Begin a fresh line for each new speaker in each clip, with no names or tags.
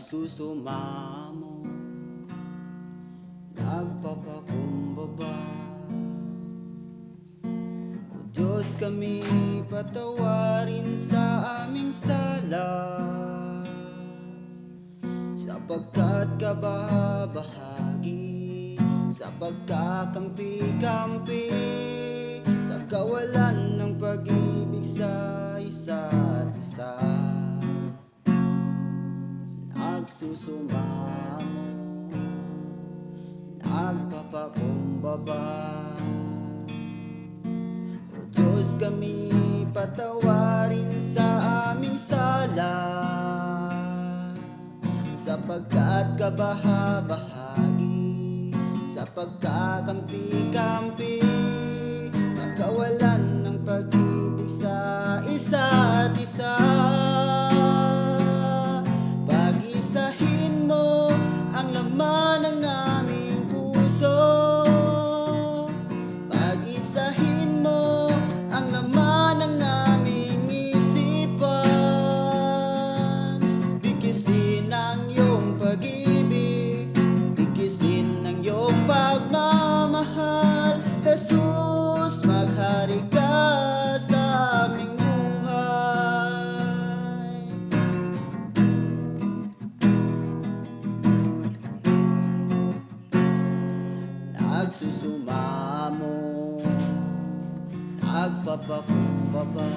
nagsusumamo, nagpapakumbaba. O Diyos, kami patawarin sa aming sala, sapagkat kabahabahagi sa pagkakampi-kampi, sa kawalan ng pag-ibig sa isa't isa. Nagsusumamo, nagpapakumbaba. O Diyos, kami patawarin sa aming sala, sapagkat kabahabahagi sa pagkakampi-kampi, sa kawalan ng pag-ibig sa isa't isa. Pag-isahin mo ang laman ng aming puso, pag-isahin mo ang laman ng aming isipan. Bigkisin ang iyong pag-ibig, bigkisin ang iyong pagmamahal. Jesus, maghari ka sa aming buhay. Nagsusumamo, nagpapakumbaba.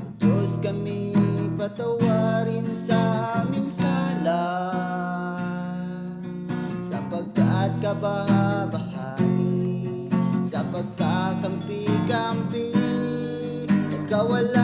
O Diyos, kami patawarin sa aming sala, sapagkat kabahabahagi sa pagkakampi-kampi, sa kawalan